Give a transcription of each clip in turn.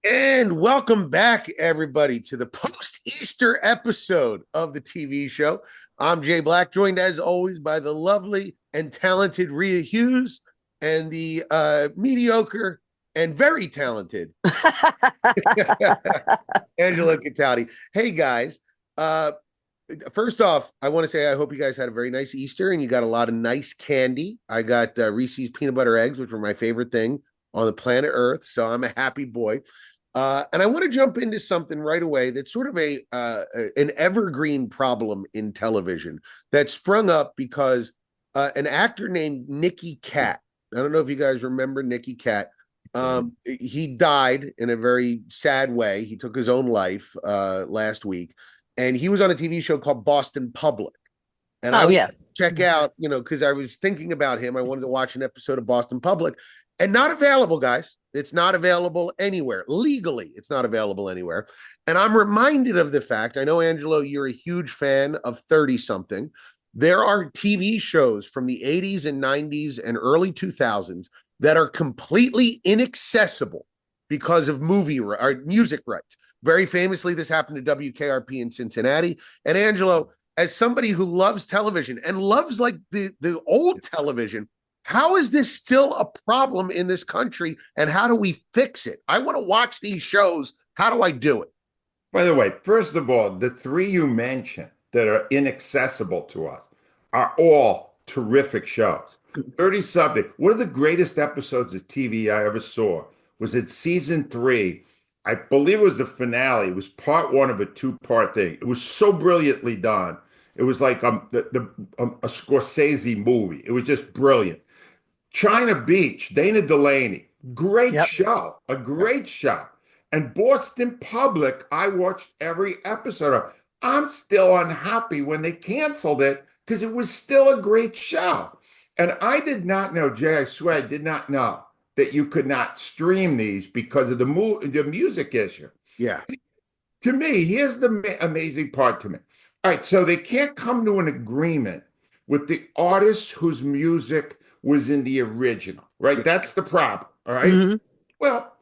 And welcome back, everybody, to the post-Easter episode of the TV show. I'm Jay Black, joined as always by the lovely and talented Rhea Hughes and the mediocre and very talented Angelo and Cataldi. Hey, guys. Uh, First off, I want to say I hope you guys had a very nice Easter and you got a lot of nice candy. I got Reese's peanut butter eggs, which were my favorite thing on the planet Earth. So I'm a happy boy. And I want to jump into something right away that's sort of an evergreen problem in television that sprung up because an actor named Nicky Katt. I don't know if you guys remember Nicky Katt. He died in a very sad way. He took his own life last week, and he was on a TV show called Boston Public. And I Oh would yeah. check out, because I was thinking about him. I wanted to watch an episode of Boston Public, and not available, guys. It's not available anywhere. Legally, it's not available anywhere. And I'm reminded of the fact, I know, Angelo, you're a huge fan of 30 something. There are TV shows from the 80s and 90s and early 2000s that are completely inaccessible because of movie or music rights. Very famously, this happened to WKRP in Cincinnati. And Angelo, as somebody who loves television and loves like the old television, how is this still a problem in this country, and how do we fix it? I want to watch these shows. How do I do it? By the way, first of all, the three you mentioned that are inaccessible to us are all terrific shows. 30 something. One of the greatest episodes of TV I ever saw was in season 3. I believe it was the finale. It was part one of a two-part thing. It was so brilliantly done. It was like a Scorsese movie. It was just brilliant. China Beach, Dana Delaney, great Yep. show, a great show. And Boston Public, I watched every episode of. I'm still unhappy when they canceled it because it was still a great show. And I did not know, Jay, I swear I did not know that you could not stream these because of the music issue. Yeah. To me, here's the amazing part to me. All right, so they can't come to an agreement with the artist whose music was in the original, right? That's the problem, all right? Mhm. Well,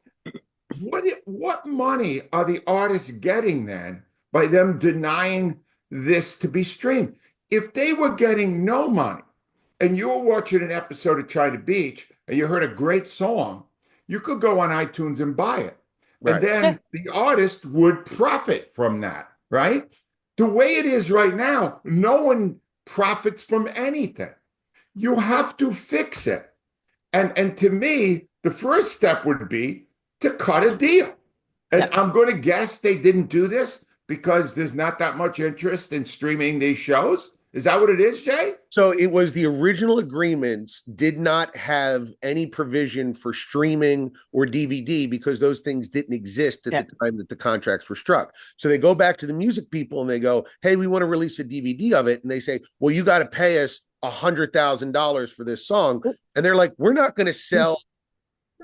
what money are the artists getting then by them denying this to be streamed? If they were getting no money and you were watching an episode of China Beach and you heard a great song, you could go on iTunes and buy it. Right. And then the artist would profit from that, right? The way it is right now, no one profits from anything. You have to fix it. And to me, the first step would be to cut a deal. And I'm going to guess they didn't do this because there's not that much interest in streaming these shows. Is that what it is, Jay? So it was the original agreements did not have any provision for streaming or DVD because those things didn't exist at the time that the contracts were struck. So they go back to the music people and they go, hey, we want to release a DVD of it. And they say, well, you got to pay us $100,000 for this song. And they're like, we're not going to sell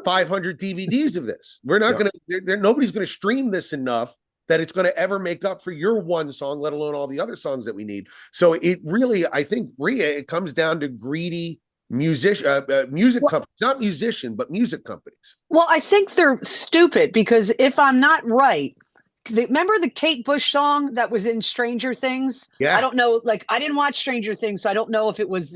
500 DVDs of this. We're not going to, nobody's going to stream this enough that it's going to ever make up for your one song, let alone all the other songs that we need. So it really, I think, Rhea, it comes down to greedy music companies, not musician, but music companies. Well, I think they're stupid because if I'm not right, remember the Kate Bush song that was in Stranger Things? Yeah. I don't know. Like, I didn't watch Stranger Things, so I don't know if it was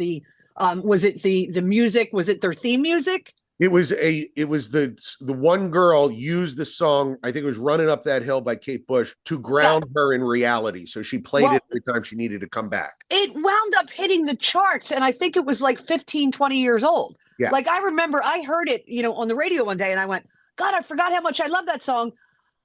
was it the music? Was it their theme music? It was the one girl used the song, I think it was Running Up That Hill by Kate Bush, to ground her in reality. So she played it every time she needed to come back. It wound up hitting the charts, and I think it was like 15, 20 years old. Yeah. Like, I remember I heard it, on the radio one day, and I went, God, I forgot how much I love that song.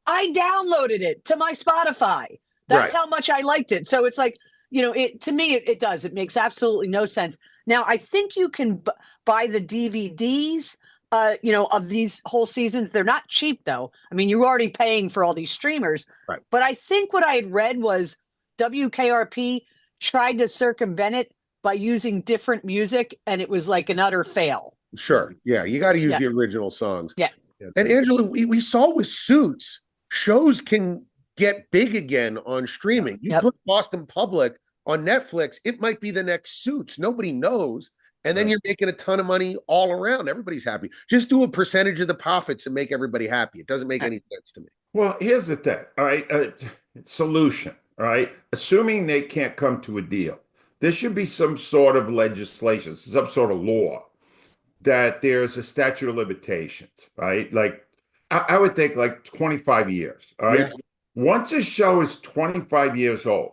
I downloaded it to my Spotify. That's how much I liked it. So it's like, to me, it does. It makes absolutely no sense. Now, I think you can buy the DVDs, of these whole seasons. They're not cheap, though. I mean, you're already paying for all these streamers. Right. But I think what I had read was WKRP tried to circumvent it by using different music, and it was like an utter fail. Sure. Yeah. You got to use the original songs. Yeah. And Angela, we saw with Suits, shows can get big again on streaming. You put Boston Public on Netflix, it might be the next Suits. Nobody knows. And then you're making a ton of money all around. Everybody's happy. Just do a percentage of the profits and make everybody happy. It doesn't make any sense to me. Well, here's the thing, all right? Solution, all right? Assuming they can't come to a deal, there should be some sort of legislation, some sort of law that there's a statute of limitations, right? Like, I would think like 25 years, all right? Yeah. Once a show is 25 years old,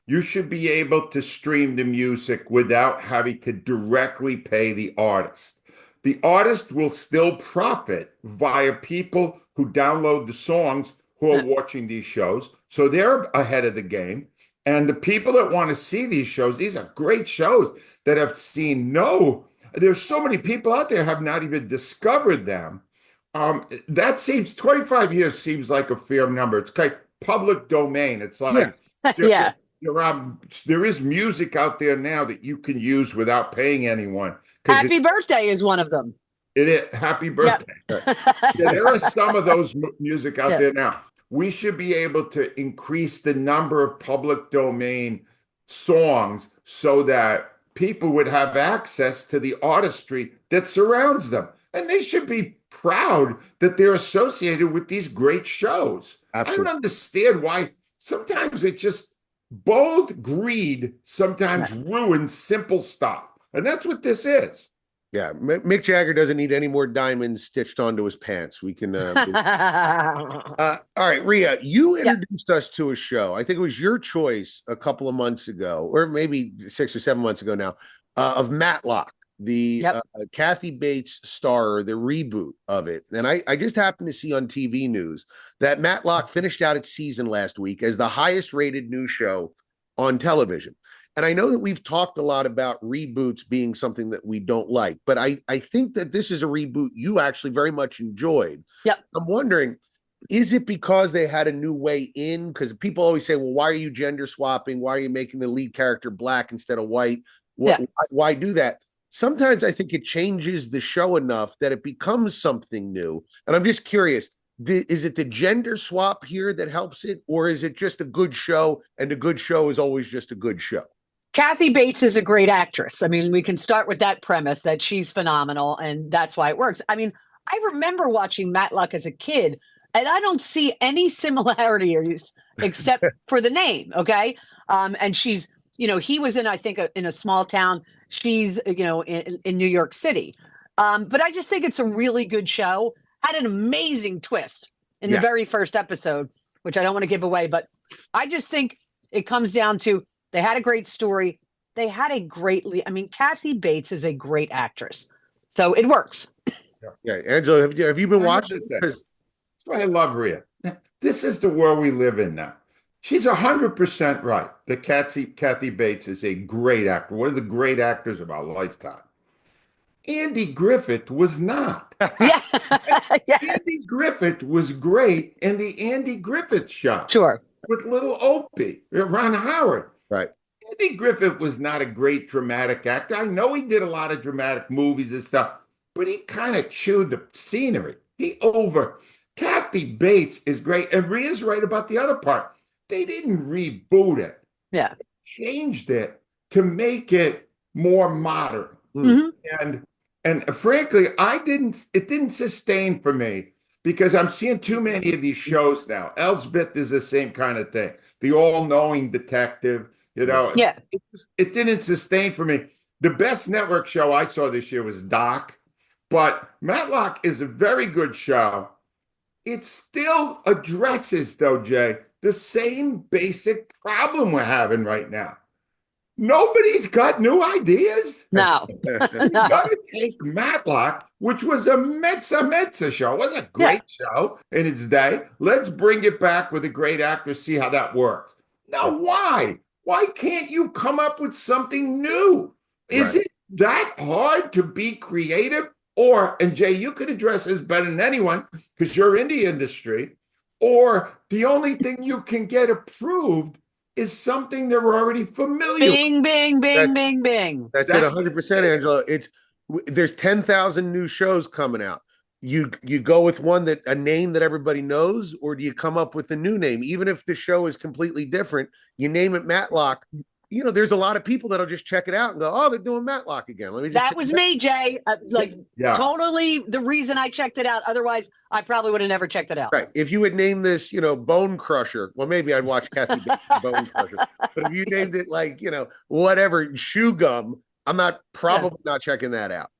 you should be able to stream the music without having to directly pay the artist. The artist will still profit via people who download the songs who are watching these shows. So they're ahead of the game. And the people that want to see these shows, these are great shows that have seen there's so many people out there have not even discovered them. That seems 25 years seems like a fair number. It's kind of public domain. It's like, there is music out there now that you can use without paying anyone. Happy Birthday is one of them. It is Happy Birthday. Yep. There are some of those music out there now. We should be able to increase the number of public domain songs so that people would have access to the artistry that surrounds them. And they should be proud that they're associated with these great shows. Absolutely. I don't understand why sometimes it's just bold greed sometimes ruins simple stuff. And that's what this is. Yeah, Mick Jagger doesn't need any more diamonds stitched onto his pants. We can. All right, Rhea, you introduced us to a show. I think it was your choice a couple of months ago, or maybe 6 or 7 months ago now, of Matlock, the Kathy Bates star, the reboot of it. And I just happened to see on TV news that Matlock finished out its season last week as the highest rated new show on television. And I know that we've talked a lot about reboots being something that we don't like, but I think that this is a reboot you actually very much enjoyed. Yep. I'm wondering, is it because they had a new way in? Because people always say, well, why are you gender swapping? Why are you making the lead character black instead of white? Why do that? Sometimes I think it changes the show enough that it becomes something new. And I'm just curious, is it the gender swap here that helps it? Or is it just a good show, and a good show is always just a good show? Kathy Bates is a great actress. I mean, we can start with that premise that she's phenomenal, and that's why it works. I mean, I remember watching Matlock as a kid, and I don't see any similarities except for the name, okay? And she's, he was in, I think, in a small town. She's, in New York City. But I just think it's a really good show. Had an amazing twist in the very first episode, which I don't want to give away, but I just think it comes down to they had a great story. They had a great lead. I mean, Kathy Bates is a great actress. So it works. Yeah. Angelo, have you been watching? That's why I love Rhea. This is the world we live in now. She's 100% right that Kathy Bates is a great actor, one of the great actors of our lifetime. Andy Griffith was not. Andy Griffith was great in the Andy Griffith Show. Sure. With little Opie, Ron Howard. Right. Andy Griffith was not a great dramatic actor. I know he did a lot of dramatic movies and stuff, but he kind of chewed the scenery. Kathy Bates is great. And Rhea's right about the other part. They didn't reboot it. Yeah. They changed it to make it more modern. Mm-hmm. And frankly, it didn't sustain for me because I'm seeing too many of these shows now. Elsbeth is the same kind of thing. The all-knowing detective, Yeah. It didn't sustain for me. The best network show I saw this year was Doc, but Matlock is a very good show. It still addresses, though, Jay, the same basic problem we're having right now. Nobody's got new ideas. No. You got to take Matlock, which was a Metza show. It was a great show in its day. Let's bring it back with a great actor, see how that works. Now, why? Why can't you come up with something new? Is it that hard to be creative? Or, and Jay, you could address this better than anyone because you're in the industry, or the only thing you can get approved is something they're already familiar with. Bing, bing, bing, bing, bing. That's it, 100%, Angela. There's 10,000 new shows coming out. You go with a name that everybody knows, or do you come up with a new name? Even if the show is completely different, you name it Matlock. there's a lot of people that'll just check it out and go, oh, they're doing Matlock again. Let me just That was me, Jay. Totally the reason I checked it out. Otherwise, I probably would have never checked it out. Right. If you would name this, Bone Crusher, well, maybe I'd watch Kathy Bates Bone Crusher. But if you named it like, whatever, Shoe Gum, I'm probably not checking that out.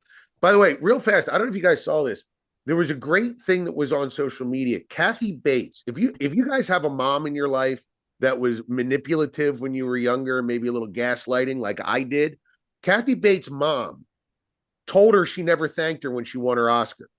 By the way, real fast, I don't know if you guys saw this. There was a great thing that was on social media. Kathy Bates, if you guys have a mom in your life that was manipulative when you were younger, maybe a little gaslighting like I did, Kathy Bates' mom told her she never thanked her when she won her Oscar.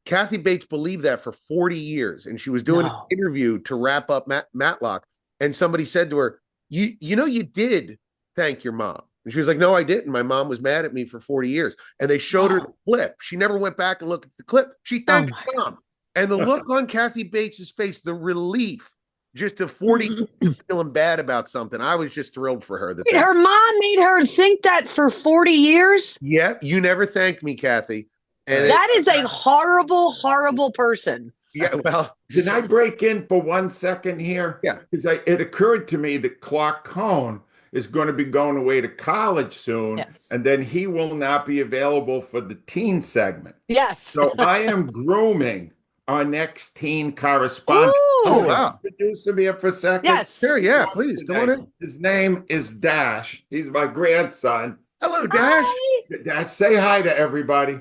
Kathy Bates believed that for 40 years, and she was doing an interview to wrap up Matlock, and somebody said to her, you did thank your mom. And she was like, no, I didn't. My mom was mad at me for 40 years. And they showed her the clip. She never went back and looked at the clip. She thanked her mom. And the look on Kathy Bates's face, the relief, just a 40 years feeling bad about something. I was just thrilled for her. Her mom made her think that for 40 years? Yep. You never thanked me, Kathy. And that is a horrible, horrible person. Yeah, well. Can I break in for 1 second here? Yeah. Because it occurred to me that Clark Cohn is going to be going away to college soon, and then he will not be available for the teen segment. Yes. So I am grooming our next teen correspondent. Ooh. Oh, wow. Introduce him here for a second. Yes. Sure, yeah, please. Come on in. His name is Dash. He's my grandson. Hello, Dash. Hi. Dash, say hi to everybody.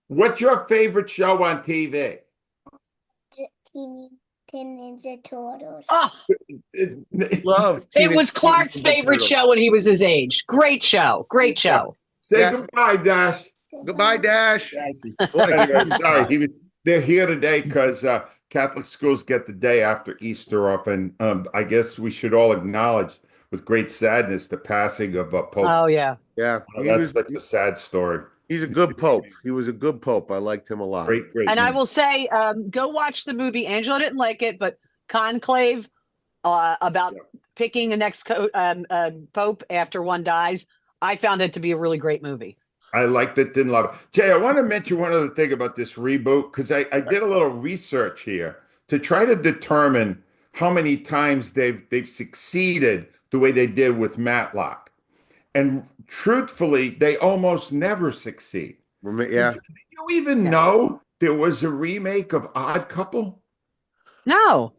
What's your favorite show on TV? Ninja Turtles. Oh, Love. it was Clark's favorite show when he was his age. Great show. Great show. Say goodbye, Dash. Goodbye, Dash. Anyway, sorry, they're here today because Catholic schools get the day after Easter off, and I guess we should all acknowledge with great sadness the passing of Pope. Oh yeah, yeah. That's such a sad story. He's a good pope. He was a good pope. I liked him a lot. Great. And I will say, go watch the movie. Angela didn't like it, but Conclave about picking the next pope after one dies. I found it to be a really great movie. I liked it, didn't love it. Jay, I want to mention one other thing about this reboot, because I did a little research here to try to determine how many times they've succeeded the way they did with Matlock. And truthfully, they almost never succeed. Yeah. Did you even know there was a remake of Odd Couple? No.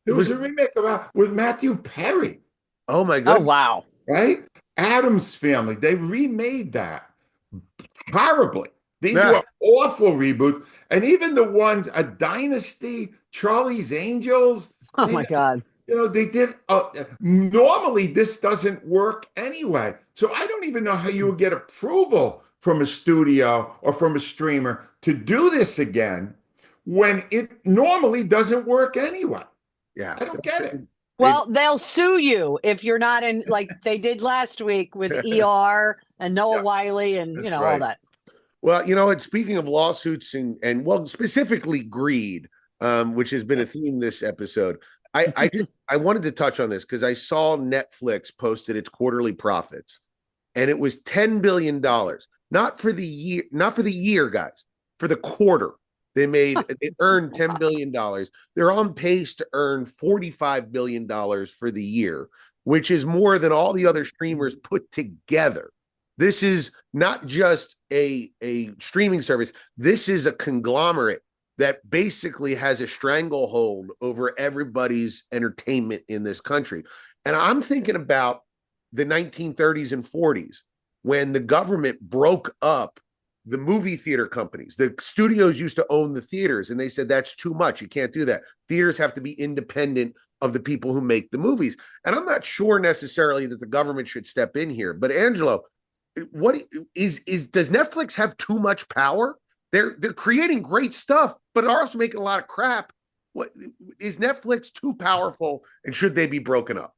There was a remake with Matthew Perry. Oh, my God. Oh, wow. Right? Addams Family. They remade that horribly. These were awful reboots. And even the ones, A Dynasty, Charlie's Angels. Oh, my God. They did. Normally, this doesn't work anyway. So I don't even know how you would get approval from a studio or from a streamer to do this again when it normally doesn't work anyway. Yeah. I don't get it. Well, they'll sue you if you're not in, like they did last week with ER and Noah Wiley and, all that. Well, speaking of lawsuits and specifically greed, which has been a theme this episode, I wanted to touch on this because I saw Netflix posted its quarterly profits, and it was $10 billion, not for the year, guys, for the quarter. They earned $10 billion. They're on pace to earn $45 billion for the year, which is more than all the other streamers put together. This is not just a streaming service. This is a conglomerate that basically has a stranglehold over everybody's entertainment in this country. And I'm thinking about the 1930s and 40s when the government broke up the movie theater companies. The studios used to own the theaters, and they said, that's too much. You can't do that. Theaters have to be independent of the people who make the movies. And I'm not sure necessarily that the government should step in here. But Angelo, does Netflix have too much power? They're creating great stuff, but they're also making a lot of crap. What is Netflix too powerful, and should they be broken up?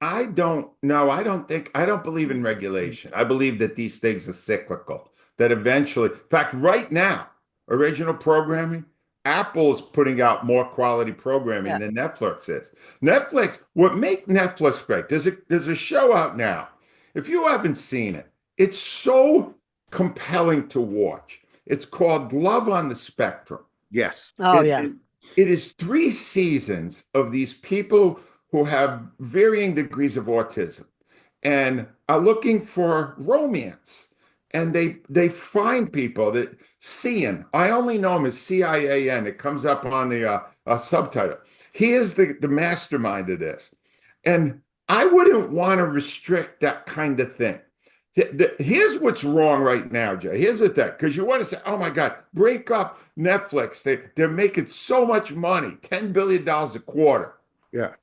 I don't know. I don't believe in regulation. I believe that these things are cyclical, that eventually, in fact, right now, original programming, Apple is putting out more quality programming than Netflix is. What makes Netflix great, there's a show out now. If you haven't seen it, it's so compelling to watch. It's called Love on the Spectrum. Yes. It is 3 seasons of these people who have varying degrees of autism. and are looking for romance. And they find people that Cian, I only know him as CIAN. It comes up on the subtitle. He is the mastermind of this. And I wouldn't want to restrict that kind of thing. Here's what's wrong right now, Jay. Here's the thing, because you want to say, oh my God, break up Netflix. They're making so much money, $10 billion a quarter. Yeah.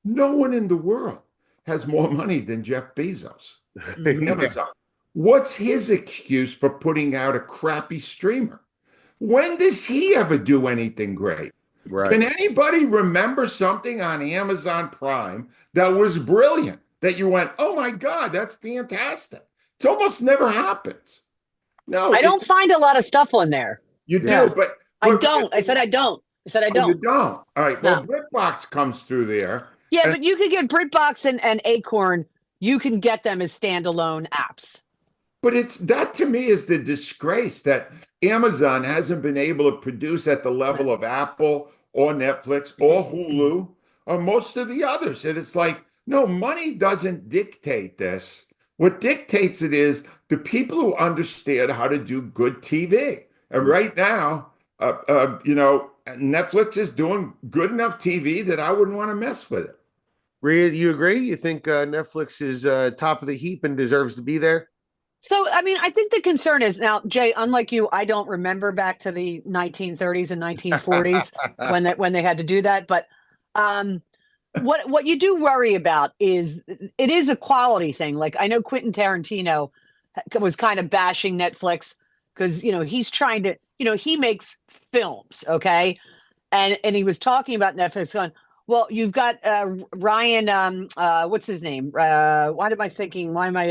No one in the world has more money than Jeff Bezos, Yeah. Amazon. What's his excuse for putting out a crappy streamer? When does he ever do anything great? Right. Can anybody remember something on Amazon Prime that was brilliant, that you went, oh my God, that's fantastic? It almost never happens. No, I don't find a lot of stuff on there. You do, Yeah. but I don't. I said I don't. I said I oh, don't. you don't. All right. Well, No. BritBox comes through there. Yeah, And- but you could get BritBox and Acorn. You can get them as standalone apps. But it's that to me is the disgrace that Amazon hasn't been able to produce at the level of Apple or Netflix or Hulu or most of the others. And it's like, no, money doesn't dictate this. What dictates it is the people who understand how to do good TV. And right now, Netflix is doing good enough TV that I wouldn't want to mess with it. Rhea, do you agree? You think Netflix is top of the heap and deserves to be there? So, I mean, I think the concern is now, Jay, unlike you, I don't remember back to the 1930s and 1940s when they had to do that. But what you do worry about is it is a quality thing. Like I know Quentin Tarantino was kind of bashing Netflix because, he's trying to, he makes films. Okay. And he was talking about Netflix going, well, you've got Ryan, what's his name? Why am I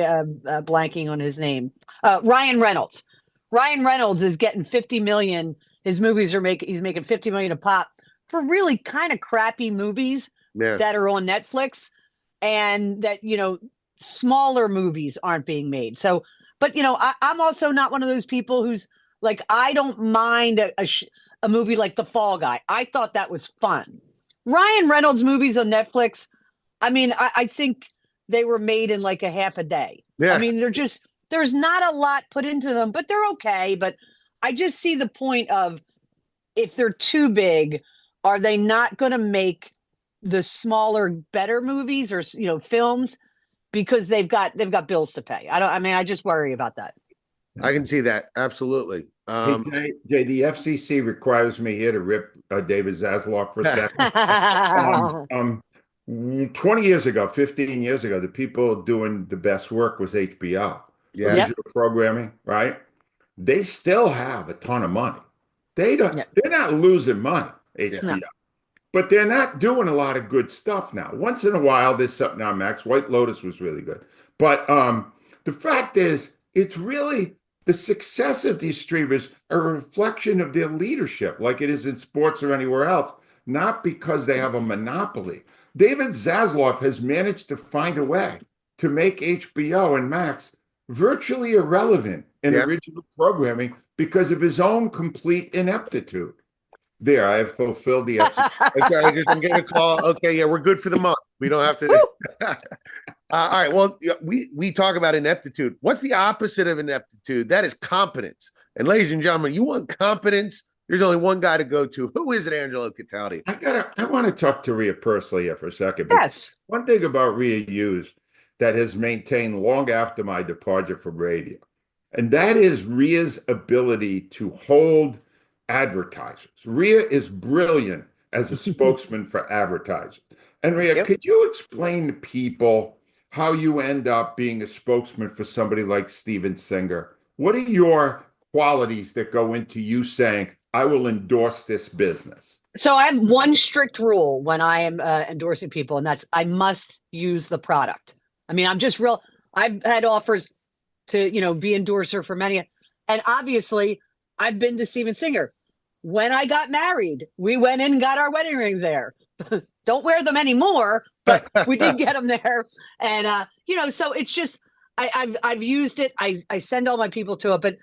blanking on his name? Ryan Reynolds. Ryan Reynolds is getting 50 million. His movies he's making 50 million a pop for really kind of crappy movies that are on Netflix, and that, smaller movies aren't being made. So, but, I'm also not one of those people who's like, I don't mind a movie like The Fall Guy. I thought that was fun. Ryan Reynolds movies on Netflix, I mean, I think they were made in like a half a day. Yeah. I mean, there's not a lot put into them, but they're okay. But I just see the point of, if they're too big, are they not going to make the smaller, better movies or, films, because they've got bills to pay? I just worry about that. I can see that. Absolutely. Hey, Jay, the FCC requires me here to rip David Zaslav for a second. 20 years ago, 15 years ago, the people doing the best work was HBO. Yeah. Visual programming, right? They still have a ton of money. They're not losing money, HBO. No. But they're not doing a lot of good stuff now. Once in a while, there's something on Max. White Lotus was really good. But the fact is, it's really the success of these streamers are a reflection of their leadership, like it is in sports or anywhere else, not because they have a monopoly. David Zaslav has managed to find a way to make HBO and Max virtually irrelevant in original programming because of his own complete ineptitude. There, I have fulfilled the FCC. Okay, I'm getting a call. Okay, yeah, we're good for the month. We don't have to. All right. Well, we talk about ineptitude. What's the opposite of ineptitude? That is competence. And ladies and gentlemen, you want competence? There's only one guy to go to. Who is it, Angelo Cataldi? I want to talk to Rhea personally here for a second. Yes. One thing about Rhea Hughes that has maintained long after my departure from radio, and that is Rhea's ability to hold advertisers. Rhea is brilliant as a spokesman for advertisers. And Rhea, could you explain to people how you end up being a spokesman for somebody like Steven Singer? What are your qualities that go into you saying, I will endorse this business? So I have one strict rule when I am endorsing people, and that's I must use the product. I mean, I've had offers to, be endorser for many. And obviously, I've been to Steven Singer. When I got married, we went in and got our wedding rings there. Don't wear them anymore, but we did get them there. And, so it's just, I've used it. I send all my people to it. But,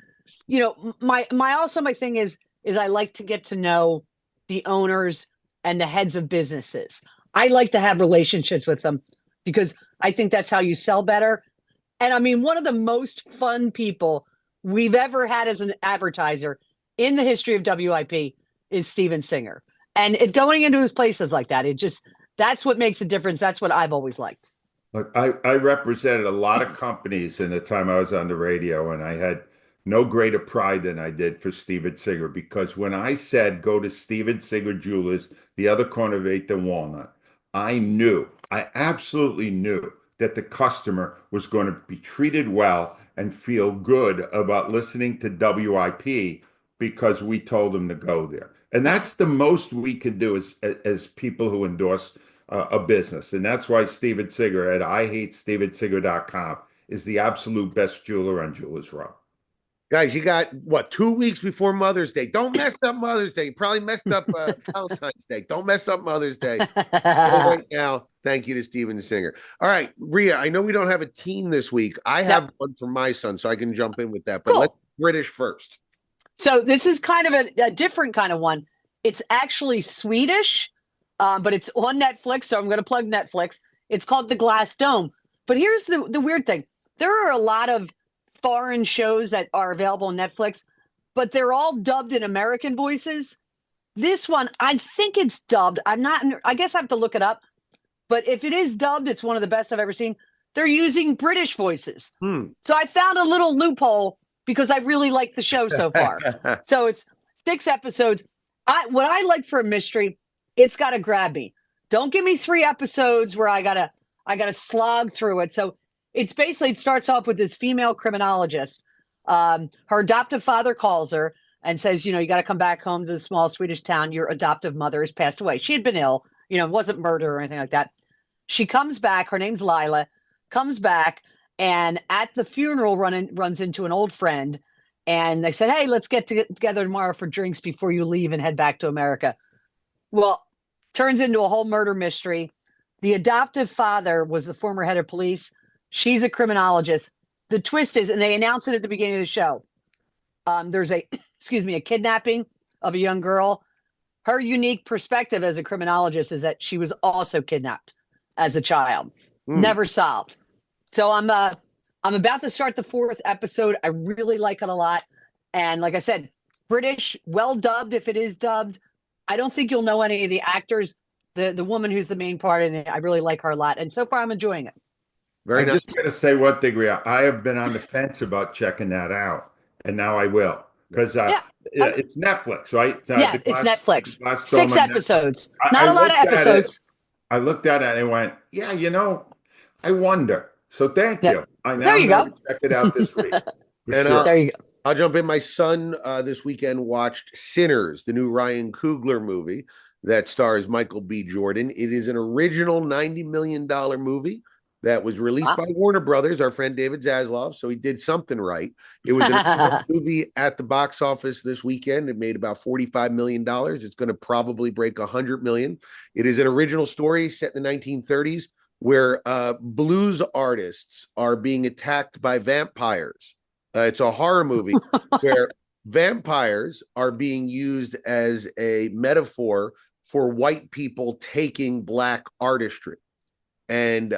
my thing is I like to get to know the owners and the heads of businesses. I like to have relationships with them. because I think that's how you sell better. And I mean, one of the most fun people we've ever had as an advertiser in the history of WIP is Steven Singer. And going into his places like that, that's what makes a difference. That's what I've always liked. Look, I represented a lot of companies in the time I was on the radio, and I had no greater pride than I did for Steven Singer, because when I said go to Steven Singer Jewelers, the other corner of 8th and Walnut, I absolutely knew that the customer was going to be treated well and feel good about listening to WIP because we told them to go there. And that's the most we can do as people who endorse a business. And that's why Steven Singer at IHateStevenSinger.com is the absolute best jeweler on Jewelers Row. Guys, you got, 2 weeks before Mother's Day. Don't mess up Mother's Day. You probably messed up Valentine's Day. Don't mess up Mother's Day. Right now, thank you to Steven Singer. All right, Rhea, I know we don't have a team this week. I have one for my son, so I can jump in with that. But let's British first. So this is kind of a different kind of one. It's actually Swedish, but it's on Netflix, so I'm going to plug Netflix. It's called The Glass Dome. But here's the weird thing. There are a lot of foreign shows that are available on Netflix, but they're all dubbed in American voices. This one, I think it's dubbed. I guess I have to look it up. But if it is dubbed, it's one of the best I've ever seen. They're using British voices. So I found a little loophole because I really like the show so far. So it's 6 episodes. What I like for a mystery, it's got to grab me. Don't give me 3 episodes where I gotta slog through it. So it starts off with this female criminologist. Her adoptive father calls her and says, you got to come back home to the small Swedish town. Your adoptive mother has passed away. She had been ill, it wasn't murder or anything like that. She comes back. Her name's Lila, comes back. And at the funeral runs into an old friend. And they said, hey, let's get together tomorrow for drinks before you leave and head back to America. Well, turns into a whole murder mystery. The adoptive father was the former head of police. She's a criminologist. The twist is, and they announce it at the beginning of the show, there's a kidnapping of a young girl. Her unique perspective as a criminologist is that she was also kidnapped as a child, never solved. So I'm about to start the 4th episode. I really like it a lot. And like I said, British, well dubbed if it is dubbed. I don't think you'll know any of the actors. The woman who's the main part in it, I really like her a lot. And so far I'm enjoying it. I'm just going to say one thing, Rhea. I have been on the fence about checking that out, and now I will. Because it's Netflix, right? It's Netflix. 6 episodes. Not a lot of episodes. I looked at it and went, I wonder. So thank you. I now there you go. Check it out this week. And there you go. I'll jump in. My son this weekend watched Sinners, the new Ryan Coogler movie that stars Michael B. Jordan. It is an original $90 million movie that was released by Warner Brothers, our friend David Zaslav. So he did something right. It was a movie at the box office this weekend. It made about $45 million. It's going to probably break $100 million. It is an original story set in the 1930s where blues artists are being attacked by vampires. It's a horror movie where vampires are being used as a metaphor for white people taking black artistry. And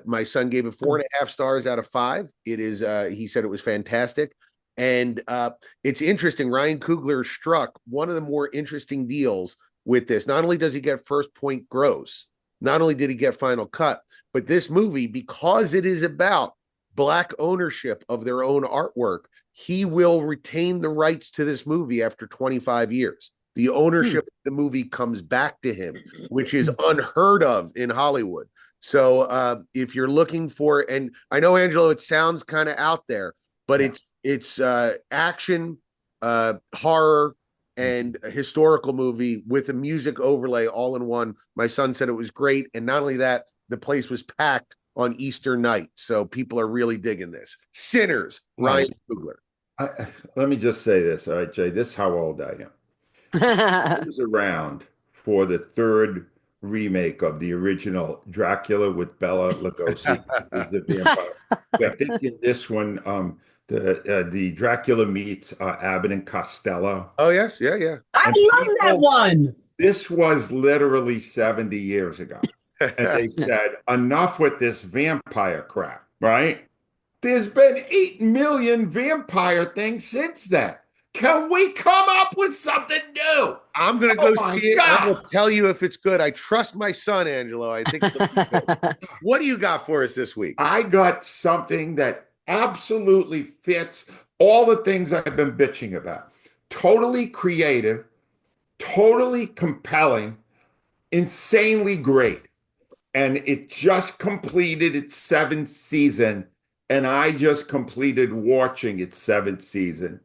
my son gave it 4.5 stars out of 5. It is, he said it was fantastic. And it's interesting. Ryan Coogler struck one of the more interesting deals with this. Not only does he get first point gross, not only did he get final cut, but this movie, because it is about black ownership of their own artwork, he will retain the rights to this movie after 25 years. The ownership of the movie comes back to him, which is unheard of in Hollywood. So if you're looking for, and I know, Angelo, it sounds kind of out there, but it's action, horror, and a historical movie with a music overlay all in one. My son said it was great. And not only that, the place was packed on Easter night. So people are really digging this. Sinners, Ryan Coogler. Let me just say this. All right, Jay, this is how old I am. I was around for the 3rd remake of the original Dracula with Bela Lugosi. I think in this one, the Dracula meets Abbott and Costello. Oh, yes. Yeah. I love that one. This was literally 70 years ago. and they said, enough with this vampire crap, right? There's been 8 million vampire things since then. Can we come up with something new? I'm going to Oh go my see it. I'm going God. to tell you if it's good. I trust my son, Angelo. I think it'll be good. What do you got for us this week? I got something that absolutely fits all the things I've been bitching about. Totally creative, totally compelling, insanely great. And it just completed its 7th season. And I just completed watching its 7th season.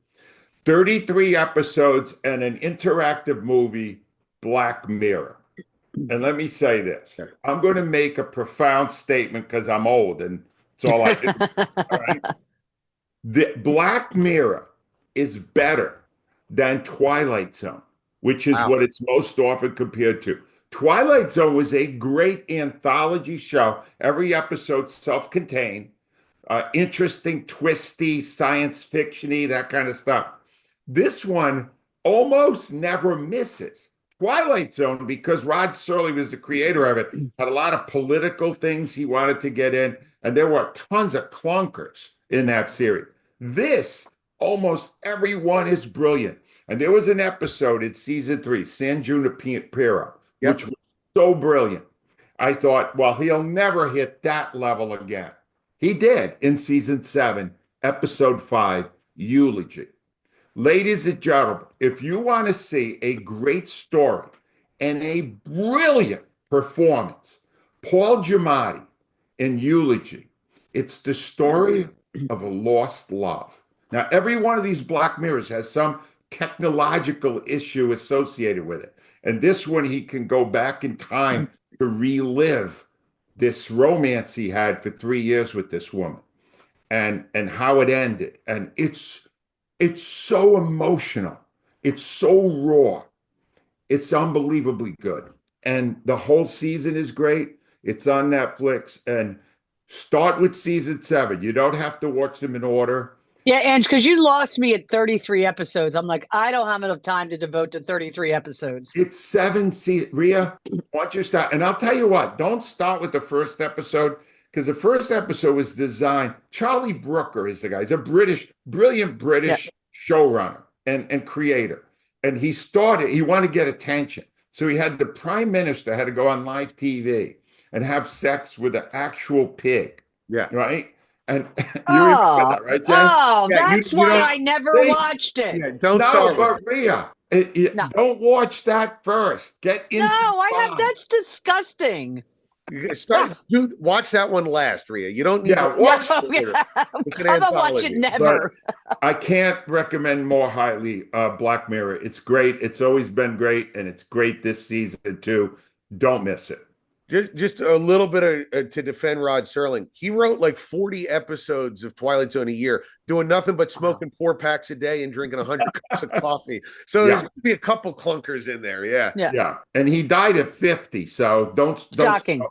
33 episodes and an interactive movie, Black Mirror. And let me say this. I'm going to make a profound statement because I'm old and it's all I do. All right. The Black Mirror is better than Twilight Zone, which is what it's most often compared to. Twilight Zone was a great anthology show. Every episode self-contained, interesting, twisty, science fiction-y, that kind of stuff. This one almost never misses. Twilight Zone, because Rod Serling was the creator of it, had a lot of political things he wanted to get in, and there were tons of clunkers in that series. This, almost everyone is brilliant. And there was an episode in season 3, San Junipero, which was so brilliant. I thought, well, he'll never hit that level again. He did in season 7, episode 5, Eulogy. Ladies and gentlemen, if you want to see a great story and a brilliant performance, Paul Giamatti in Eulogy, it's the story of a lost love. Now, every one of these Black Mirrors has some technological issue associated with it. And this one, he can go back in time to relive this romance he had for 3 years with this woman and how it ended. And it's so emotional. It's so raw. It's unbelievably good. And the whole season is great. It's on Netflix. And start with season 7. You don't have to watch them in order. Yeah, Ange, because you lost me at 33 episodes. I'm like, I don't have enough time to devote to 33 episodes. It's 7 seasons. Rhea, once you start, and I'll tell you what, don't start with the first episode, because the first episode was designed. Charlie Brooker is the guy. He's a brilliant British showrunner and creator. And he wanted to get attention. So he had the prime minister had to go on live TV and have sex with an actual pig. Yeah. Right? And you remember that, right, Jen? That's why I never watched it. Yeah, don't start with but Rhea, don't watch that first. Get into that's disgusting. Watch that one last, Rhea. You don't need to watch How about watch it never? But I can't recommend more highly Black Mirror. It's great. It's always been great, and it's great this season too. Don't miss it. Just a little bit to defend Rod Serling. He wrote like 40 episodes of Twilight Zone a year, doing nothing but smoking 4 packs a day and drinking 100 cups of coffee. So there's going to be a couple clunkers in there. Yeah. And he died at 50. So don't shocking.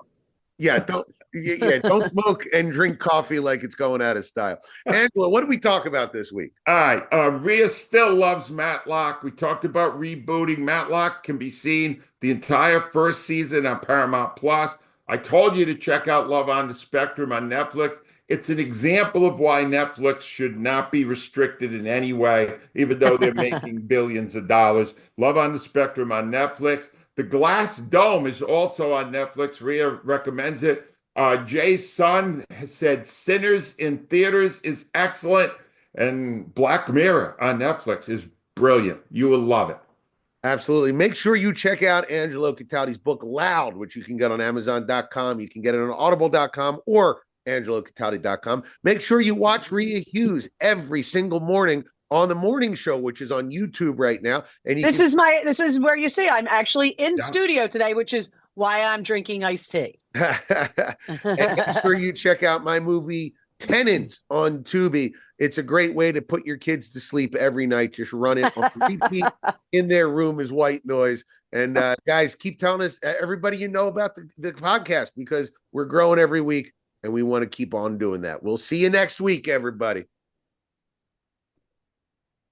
Don't smoke and drink coffee like it's going out of style. Angela, what did we talk about this week? All right. Rhea still loves Matlock. We talked about rebooting. Matlock can be seen the entire first season on Paramount Plus. I told you to check out Love on the Spectrum on Netflix. It's an example of why Netflix should not be restricted in any way, even though they're making billions of dollars. Love on the Spectrum on Netflix. The Glass Dome is also on Netflix. Rhea recommends it. Jay's son has said Sinners in theaters is excellent. And Black Mirror on Netflix is brilliant. You will love it. Absolutely. Make sure you check out Angelo Cataldi's book, Loud, which you can get on Amazon.com. You can get it on Audible.com or AngeloCataldi.com. Make sure you watch Rhea Hughes every single morning on the morning show, which is on YouTube right now. And this is where you see I'm actually in studio today, which is why I'm drinking iced tea. And make sure you check out my movie Tenants on Tubi. It's a great way to put your kids to sleep every night. Just run it on repeat in their room is white noise. And guys, keep telling us, everybody you know about the podcast, because we're growing every week and we want to keep on doing that. We'll see you next week, everybody.